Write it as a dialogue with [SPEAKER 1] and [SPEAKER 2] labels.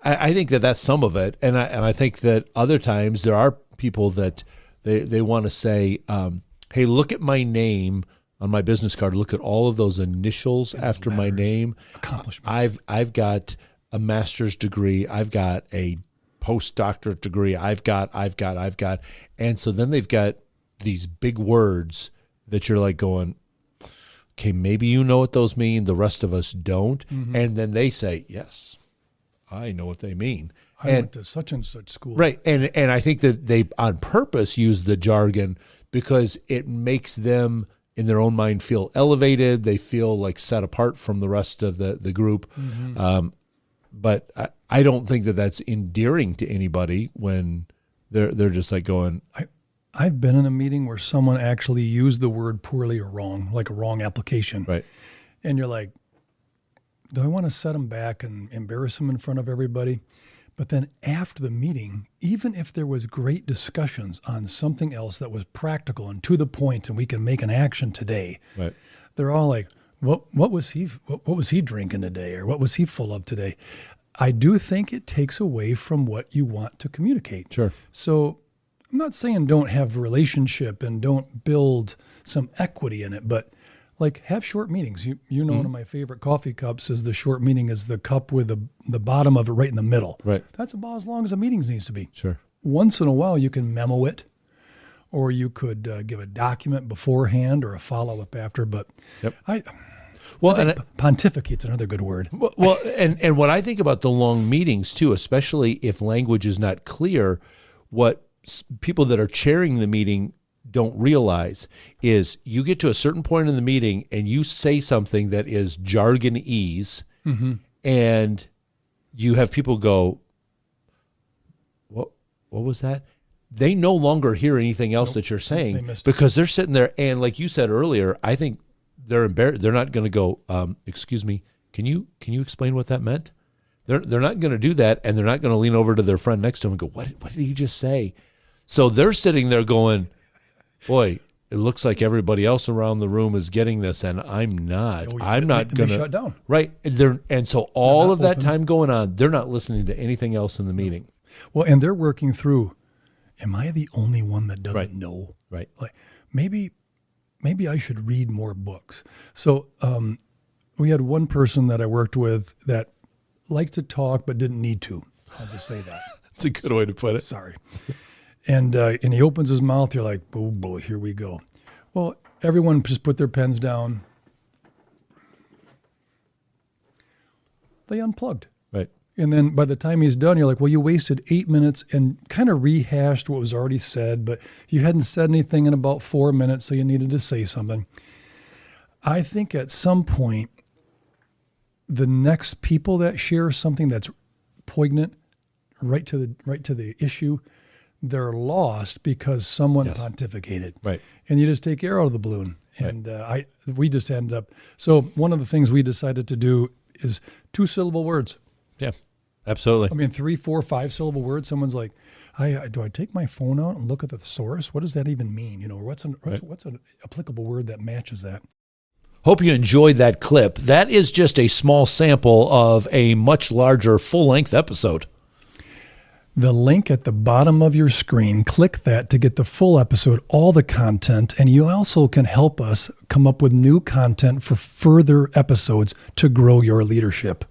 [SPEAKER 1] I think that that's some of it, and I think that other times there are people that they want to say, hey, look at my name on my business card. Look at all of those initials after my name.
[SPEAKER 2] Accomplishments.
[SPEAKER 1] I've got a master's degree. I've got a postdoctorate degree. I've got, and so then they've got these big words that you're like going, okay, maybe you know what those mean. The rest of us don't. Mm-hmm. And then they say, yes, I know what they mean.
[SPEAKER 2] I went to such and such school.
[SPEAKER 1] Right. And I think that they on purpose use the jargon because it makes them in their own mind feel elevated. They feel like set apart from the rest of the group. Mm-hmm. But I don't think that that's endearing to anybody when they're just like going.
[SPEAKER 2] I've been in a meeting where someone actually used the word poorly or wrong, like a wrong application.
[SPEAKER 1] Right.
[SPEAKER 2] And you're like, do I want to set them back and embarrass them in front of everybody? But then after the meeting, even if there was great discussions on something else that was practical and to the point and we can make an action today,
[SPEAKER 1] right.
[SPEAKER 2] They're all like, what was he drinking today, or what was he full of today? I do think it takes away from what you want to communicate.
[SPEAKER 1] Sure.
[SPEAKER 2] So I'm not saying don't have a relationship and don't build some equity in it, but like have short meetings. You know, mm-hmm. One of my favorite coffee cups is the short meeting is the cup with the bottom of it right in the middle.
[SPEAKER 1] Right.
[SPEAKER 2] That's about as long as a meeting needs to be.
[SPEAKER 1] Sure.
[SPEAKER 2] Once in a while you can memo it, or you could give a document beforehand or a follow-up after. But
[SPEAKER 1] yep.
[SPEAKER 2] Pontificate's another good word.
[SPEAKER 1] Well, and what I think about the long meetings too, especially if language is not clear, what people that are chairing the meeting don't realize is you get to a certain point in the meeting and you say something that is jargonese, mm-hmm. and you have people go, what was that? They no longer hear anything else that you're saying because they're sitting there, and like you said earlier, I think they're embarrassed. They're not going to go, excuse me, can you explain what that meant? They're not going to do that, and they're not going to lean over to their friend next to them and go, what did he just say? So they're sitting there going, boy, it looks like everybody else around the room is getting this, and I'm not. I'm not going to
[SPEAKER 2] shut down.
[SPEAKER 1] Right, and so all of that time going on, they're not listening to anything else in the meeting.
[SPEAKER 2] Well, and they're working through. Am I the only one that doesn't know?
[SPEAKER 1] Right.
[SPEAKER 2] Like maybe I should read more books. So we had one person that I worked with that liked to talk but didn't need to. I'll just say that.
[SPEAKER 1] That's a good way to put it.
[SPEAKER 2] Sorry. And he opens his mouth. You're like, oh boy, here we go. Well, everyone just put their pens down. They unplugged.
[SPEAKER 1] Right.
[SPEAKER 2] And then by the time he's done, you're like, well, you wasted 8 minutes and kind of rehashed what was already said, but you hadn't said anything in about 4 minutes, so you needed to say something. I think at some point, the next people that share something that's poignant, right to the issue, they're lost because someone pontificated.
[SPEAKER 1] Right.
[SPEAKER 2] And you just take air out of the balloon. And we just end up. So one of the things we decided to do is 2-syllable words.
[SPEAKER 1] Yeah, absolutely.
[SPEAKER 2] I mean, 3, 4, 5-syllable words. Someone's like, do I take my phone out and look at the source? What does that even mean? You know, what's an applicable word that matches that?
[SPEAKER 1] Hope you enjoyed that clip. That is just a small sample of a much larger full-length episode.
[SPEAKER 2] The link at the bottom of your screen, click that to get the full episode, all the content, and you also can help us come up with new content for further episodes to grow your leadership.